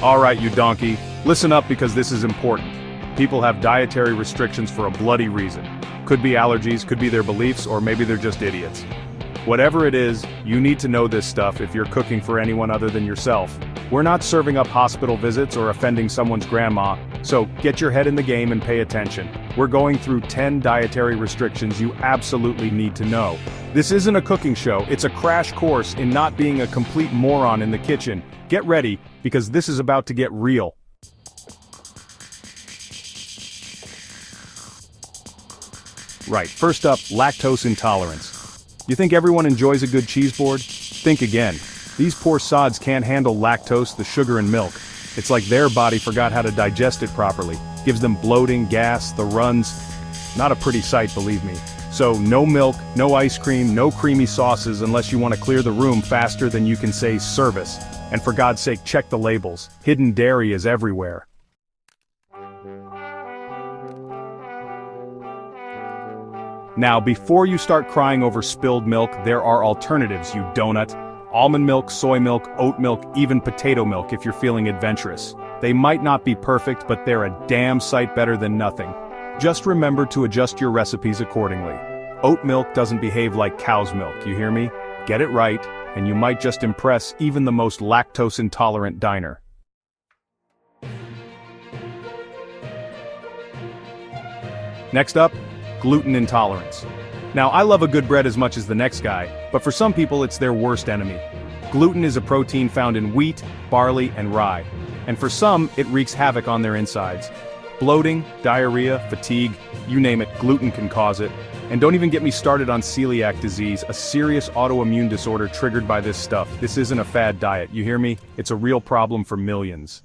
Alright, you donkey, listen up because this is important. People have dietary restrictions for a bloody reason. Could be allergies, could be their beliefs, or maybe they're just idiots. Whatever it is, you need to know this stuff if you're cooking for anyone other than yourself. We're not serving up hospital visits or offending someone's grandma, so get your head in the game and pay attention. We're going through 10 dietary restrictions you absolutely need to know. This isn't a cooking show, it's a crash course in not being a complete moron in the kitchen. Get ready, because this is about to get real. Right, first up, lactose intolerance. You think everyone enjoys a good cheese board? Think again. These poor sods can't handle lactose, the sugar in milk. It's like their body forgot how to digest it properly. Gives them bloating, gas, the runs. Not a pretty sight, believe me. So no milk, no ice cream, no creamy sauces unless you want to clear the room faster than you can say service. And for God's sake, check the labels. Hidden dairy is everywhere. Now, before you start crying over spilled milk, there are alternatives, you donut. Almond milk, soy milk, oat milk, even potato milk if you're feeling adventurous. They might not be perfect, but they're a damn sight better than nothing. Just remember to adjust your recipes accordingly. Oat milk doesn't behave like cow's milk, you hear me? Get it right, and you might just impress even the most lactose-intolerant diner. Next up, gluten intolerance. Now, I love a good bread as much as the next guy, but for some people it's their worst enemy. Gluten is a protein found in wheat, barley, and rye. And for some, it wreaks havoc on their insides. Bloating, diarrhea, fatigue, you name it, gluten can cause it. And don't even get me started on celiac disease, a serious autoimmune disorder triggered by this stuff. This isn't a fad diet, you hear me? It's a real problem for millions.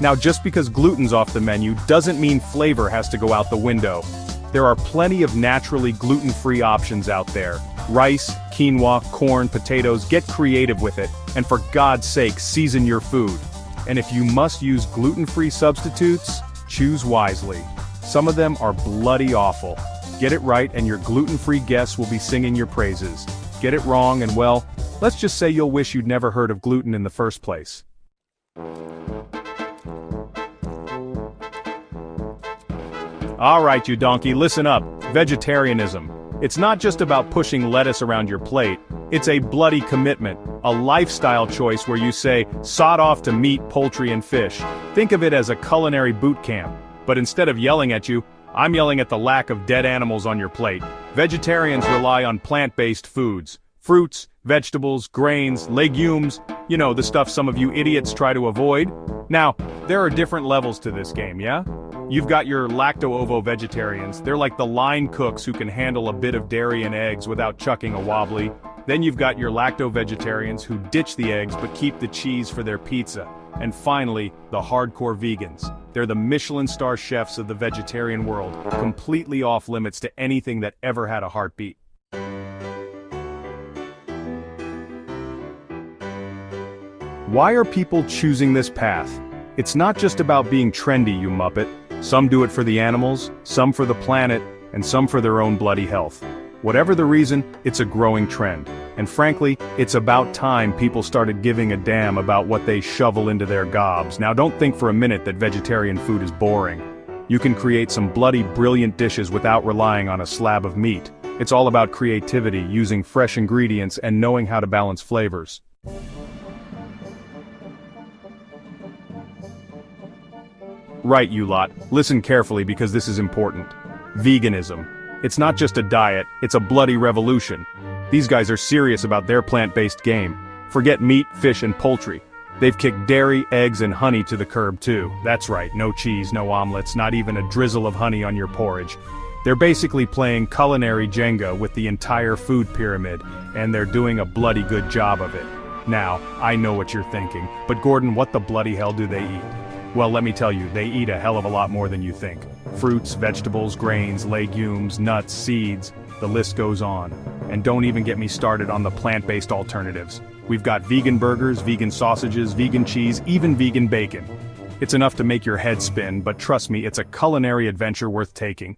Now, just because gluten's off the menu doesn't mean flavor has to go out the window. There are plenty of naturally gluten-free options out there. Rice, quinoa, corn, potatoes, get creative with it, and for God's sake, season your food. And if you must use gluten-free substitutes, choose wisely. Some of them are bloody awful. Get it right and your gluten-free guests will be singing your praises. Get it wrong and well, let's just say you'll wish you'd never heard of gluten in the first place. Alright, you donkey, listen up. Vegetarianism. It's not just about pushing lettuce around your plate, it's a bloody commitment, a lifestyle choice where you say, sod off to meat, poultry, and fish. Think of it as a culinary boot camp. But instead of yelling at you, I'm yelling at the lack of dead animals on your plate. Vegetarians rely on plant-based foods. Fruits, vegetables, grains, legumes, you know, the stuff some of you idiots try to avoid. Now, there are different levels to this game, yeah? You've got your lacto-ovo vegetarians. They're like the line cooks who can handle a bit of dairy and eggs without chucking a wobbly. Then you've got your lacto-vegetarians who ditch the eggs but keep the cheese for their pizza. And finally, the hardcore vegans. They're the Michelin star chefs of the vegetarian world, completely off limits to anything that ever had a heartbeat. Why are people choosing this path? It's not just about being trendy, you muppet. Some do it for the animals, some for the planet, and some for their own bloody health. Whatever the reason, it's a growing trend. And frankly, it's about time people started giving a damn about what they shovel into their gobs. Now don't think for a minute that vegetarian food is boring. You can create some bloody brilliant dishes without relying on a slab of meat. It's all about creativity, using fresh ingredients, and knowing how to balance flavors. Right, you lot, listen carefully because this is important. Veganism. It's not just a diet, it's a bloody revolution. These guys are serious about their plant-based game. Forget meat, fish, and poultry. They've kicked dairy, eggs, and honey to the curb too. That's right, no cheese, no omelets, not even a drizzle of honey on your porridge. They're basically playing culinary Jenga with the entire food pyramid, and they're doing a bloody good job of it. Now, I know what you're thinking, but Gordon, what the bloody hell do they eat? Well, let me tell you, they eat a hell of a lot more than you think. Fruits, vegetables, grains, legumes, nuts, seeds, the list goes on. And don't even get me started on the plant-based alternatives. We've got vegan burgers, vegan sausages, vegan cheese, even vegan bacon. It's enough to make your head spin, but trust me, it's a culinary adventure worth taking.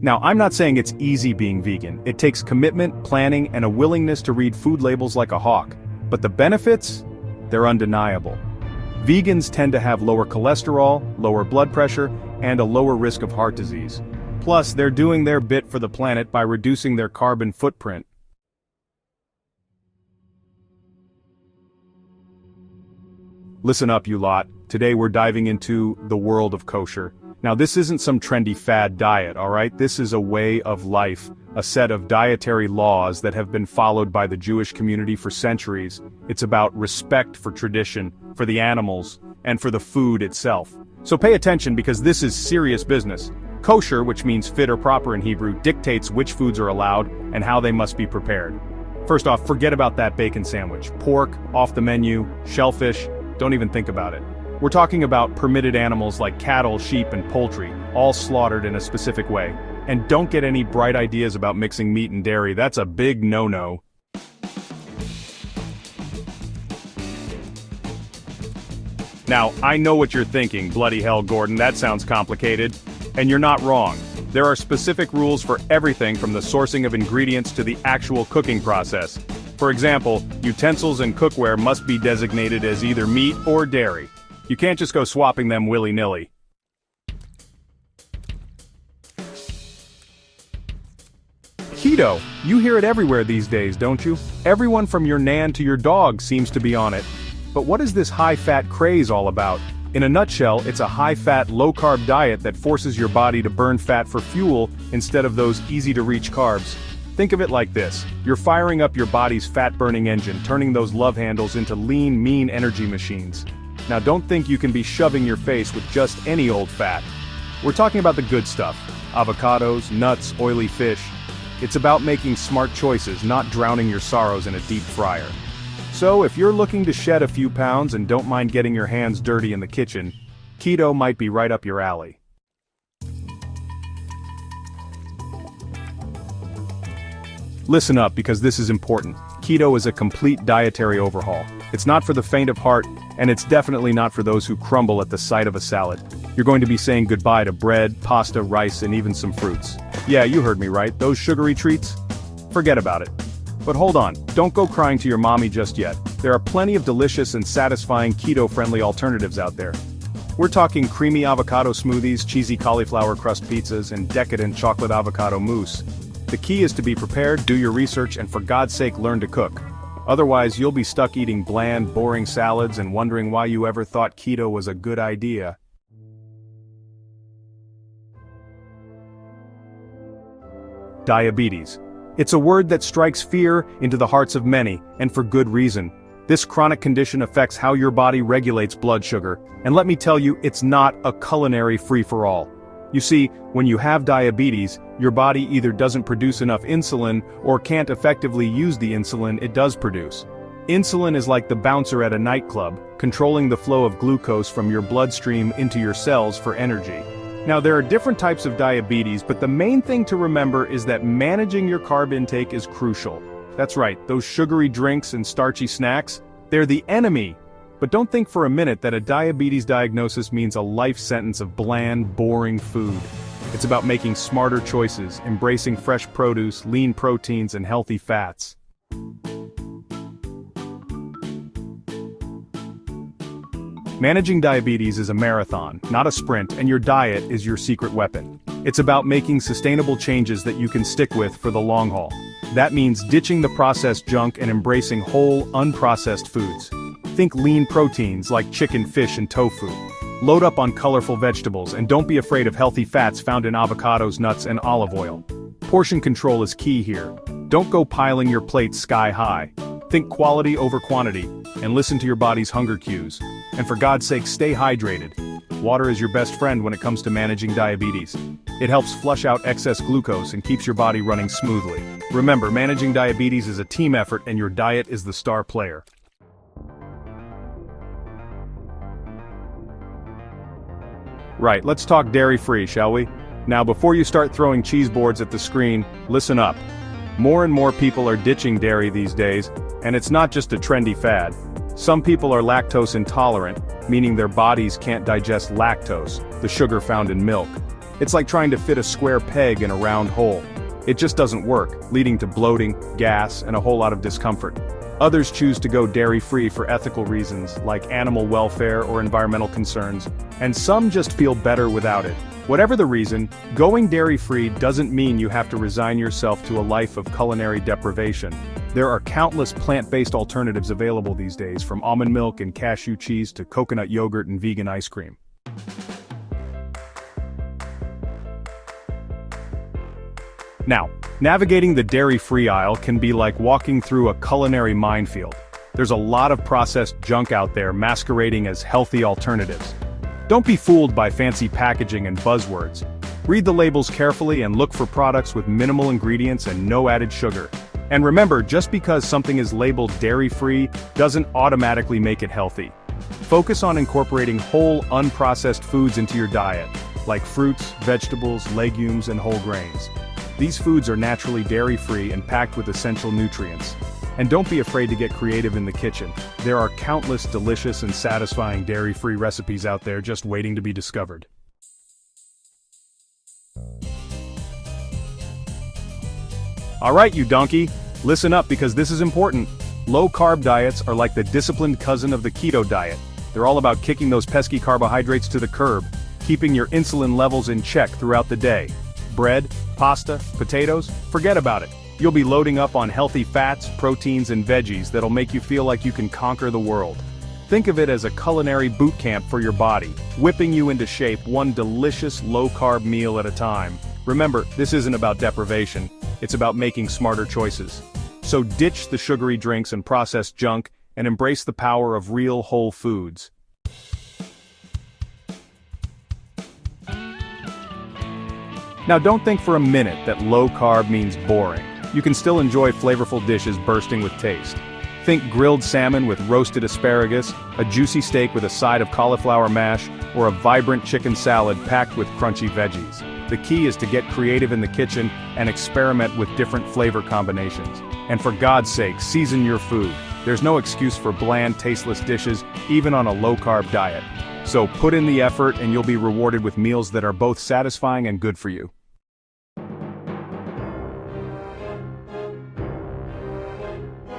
Now, I'm not saying it's easy being vegan. It takes commitment, planning, and a willingness to read food labels like a hawk. But the benefits? They're undeniable. Vegans tend to have lower cholesterol, lower blood pressure, and a lower risk of heart disease. Plus, they're doing their bit for the planet by reducing their carbon footprint. Listen up, you lot. Today we're diving into the world of kosher. Now, this isn't some trendy fad diet, alright? This is a way of life, a set of dietary laws that have been followed by the Jewish community for centuries. It's about respect for tradition, for the animals, and for the food itself. So pay attention because this is serious business. Kosher, which means fit or proper in Hebrew, dictates which foods are allowed and how they must be prepared. First off, forget about that bacon sandwich. Pork, off the menu, shellfish, don't even think about it. We're talking about permitted animals like cattle, sheep, and poultry, all slaughtered in a specific way. And don't get any bright ideas about mixing meat and dairy, that's a big no-no. Now, I know what you're thinking, bloody hell, Gordon, that sounds complicated. And you're not wrong. There are specific rules for everything from the sourcing of ingredients to the actual cooking process. For example, utensils and cookware must be designated as either meat or dairy. You can't just go swapping them willy-nilly. Keto, you hear it everywhere these days, don't you? Everyone from your nan to your dog seems to be on it. But what is this high-fat craze all about? In a nutshell, it's a high-fat, low-carb diet that forces your body to burn fat for fuel instead of those easy-to-reach carbs. Think of it like this. You're firing up your body's fat-burning engine, turning those love handles into lean, mean energy machines. Now don't think you can be shoving your face with just any old fat. We're talking about the good stuff. Avocados, nuts, oily fish. It's about making smart choices, not drowning your sorrows in a deep fryer. So if you're looking to shed a few pounds and don't mind getting your hands dirty in the kitchen, keto might be right up your alley. Listen up because this is important. Keto is a complete dietary overhaul. It's not for the faint of heart, and it's definitely not for those who crumble at the sight of a salad. You're going to be saying goodbye to bread, pasta, rice, and even some fruits. Yeah, you heard me right, those sugary treats? Forget about it. But hold on, don't go crying to your mommy just yet. There are plenty of delicious and satisfying keto-friendly alternatives out there. We're talking creamy avocado smoothies, cheesy cauliflower crust pizzas, and decadent chocolate avocado mousse. The key is to be prepared, do your research, and for God's sake learn to cook. Otherwise, you'll be stuck eating bland, boring salads and wondering why you ever thought keto was a good idea. Diabetes. It's a word that strikes fear into the hearts of many, and for good reason. This chronic condition affects how your body regulates blood sugar, and let me tell you, it's not a culinary free-for-all. You see, when you have diabetes, your body either doesn't produce enough insulin or can't effectively use the insulin it does produce. Insulin is like the bouncer at a nightclub, controlling the flow of glucose from your bloodstream into your cells for energy. Now, there are different types of diabetes, but the main thing to remember is that managing your carb intake is crucial. That's right, those sugary drinks and starchy snacks, they're the enemy. But don't think for a minute that a diabetes diagnosis means a life sentence of bland, boring food. It's about making smarter choices, embracing fresh produce, lean proteins, and healthy fats. Managing diabetes is a marathon, not a sprint, and your diet is your secret weapon. It's about making sustainable changes that you can stick with for the long haul. That means ditching the processed junk and embracing whole, unprocessed foods. Think lean proteins like chicken, fish, and tofu. Load up on colorful vegetables and don't be afraid of healthy fats found in avocados, nuts, and olive oil. Portion control is key here. Don't go piling your plate sky high. Think quality over quantity, and listen to your body's hunger cues. And for God's sake, stay hydrated. Water is your best friend when it comes to managing diabetes. It helps flush out excess glucose and keeps your body running smoothly. Remember, managing diabetes is a team effort and your diet is the star player. Right, let's talk dairy-free, shall we? Now, before you start throwing cheese boards at the screen, listen up. More and more people are ditching dairy these days, and it's not just a trendy fad. Some people are lactose intolerant, meaning their bodies can't digest lactose, the sugar found in milk. It's like trying to fit a square peg in a round hole. It just doesn't work, leading to bloating, gas, and a whole lot of discomfort. Others choose to go dairy-free for ethical reasons, like animal welfare or environmental concerns, and some just feel better without it. Whatever the reason, going dairy-free doesn't mean you have to resign yourself to a life of culinary deprivation. There are countless plant-based alternatives available these days, from almond milk and cashew cheese to coconut yogurt and vegan ice cream. Now, navigating the dairy-free aisle can be like walking through a culinary minefield. There's a lot of processed junk out there masquerading as healthy alternatives. Don't be fooled by fancy packaging and buzzwords. Read the labels carefully and look for products with minimal ingredients and no added sugar. And remember, just because something is labeled dairy-free doesn't automatically make it healthy. Focus on incorporating whole, unprocessed foods into your diet, like fruits, vegetables, legumes, and whole grains. These foods are naturally dairy-free and packed with essential nutrients. And don't be afraid to get creative in the kitchen. There are countless delicious and satisfying dairy-free recipes out there just waiting to be discovered. Alright, you donkey, listen up because this is important. Low-carb diets are like the disciplined cousin of the keto diet. They're all about kicking those pesky carbohydrates to the curb, keeping your insulin levels in check throughout the day. Bread, pasta, potatoes, forget about it. You'll be loading up on healthy fats, proteins, and veggies that'll make you feel like you can conquer the world. Think of it as a culinary boot camp for your body, whipping you into shape one delicious low-carb meal at a time. Remember, this isn't about deprivation, it's about making smarter choices. So ditch the sugary drinks and processed junk, and embrace the power of real whole foods. Now don't think for a minute that low-carb means boring. You can still enjoy flavorful dishes bursting with taste. Think grilled salmon with roasted asparagus, a juicy steak with a side of cauliflower mash, or a vibrant chicken salad packed with crunchy veggies. The key is to get creative in the kitchen and experiment with different flavor combinations. And for God's sake, season your food. There's no excuse for bland, tasteless dishes, even on a low-carb diet. So put in the effort and you'll be rewarded with meals that are both satisfying and good for you.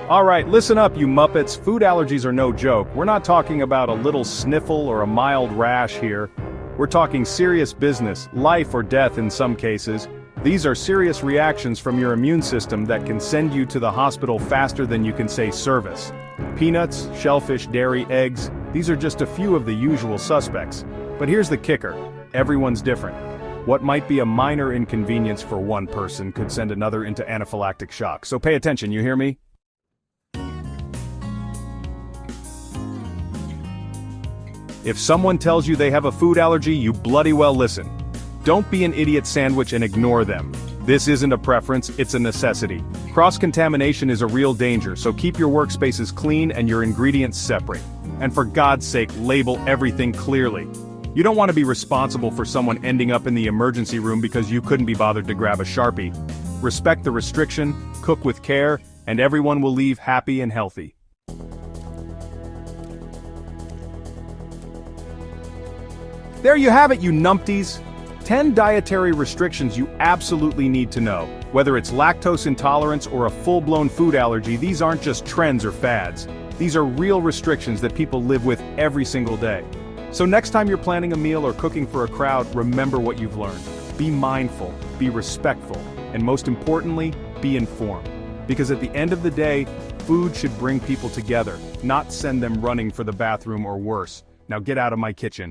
Alright, listen up, you Muppets. Food allergies are no joke. We're not talking about a little sniffle or a mild rash here. We're talking serious business, life or death in some cases. These are serious reactions from your immune system that can send you to the hospital faster than you can say service. Peanuts, shellfish, dairy, eggs, these are just a few of the usual suspects. But here's the kicker, everyone's different. What might be a minor inconvenience for one person could send another into anaphylactic shock. So pay attention, you hear me? If someone tells you they have a food allergy, you bloody well listen. Don't be an idiot sandwich and ignore them. This isn't a preference, it's a necessity. Cross-contamination is a real danger, so keep your workspaces clean and your ingredients separate. And for God's sake, label everything clearly. You don't want to be responsible for someone ending up in the emergency room because you couldn't be bothered to grab a Sharpie. Respect the restriction, cook with care, and everyone will leave happy and healthy. There you have it, you numpties! 10 dietary restrictions you absolutely need to know. Whether it's lactose intolerance or a full-blown food allergy, these aren't just trends or fads. These are real restrictions that people live with every single day. So next time you're planning a meal or cooking for a crowd, remember what you've learned. Be mindful, be respectful, and most importantly, be informed. Because at the end of the day, food should bring people together, not send them running for the bathroom or worse. Now get out of my kitchen.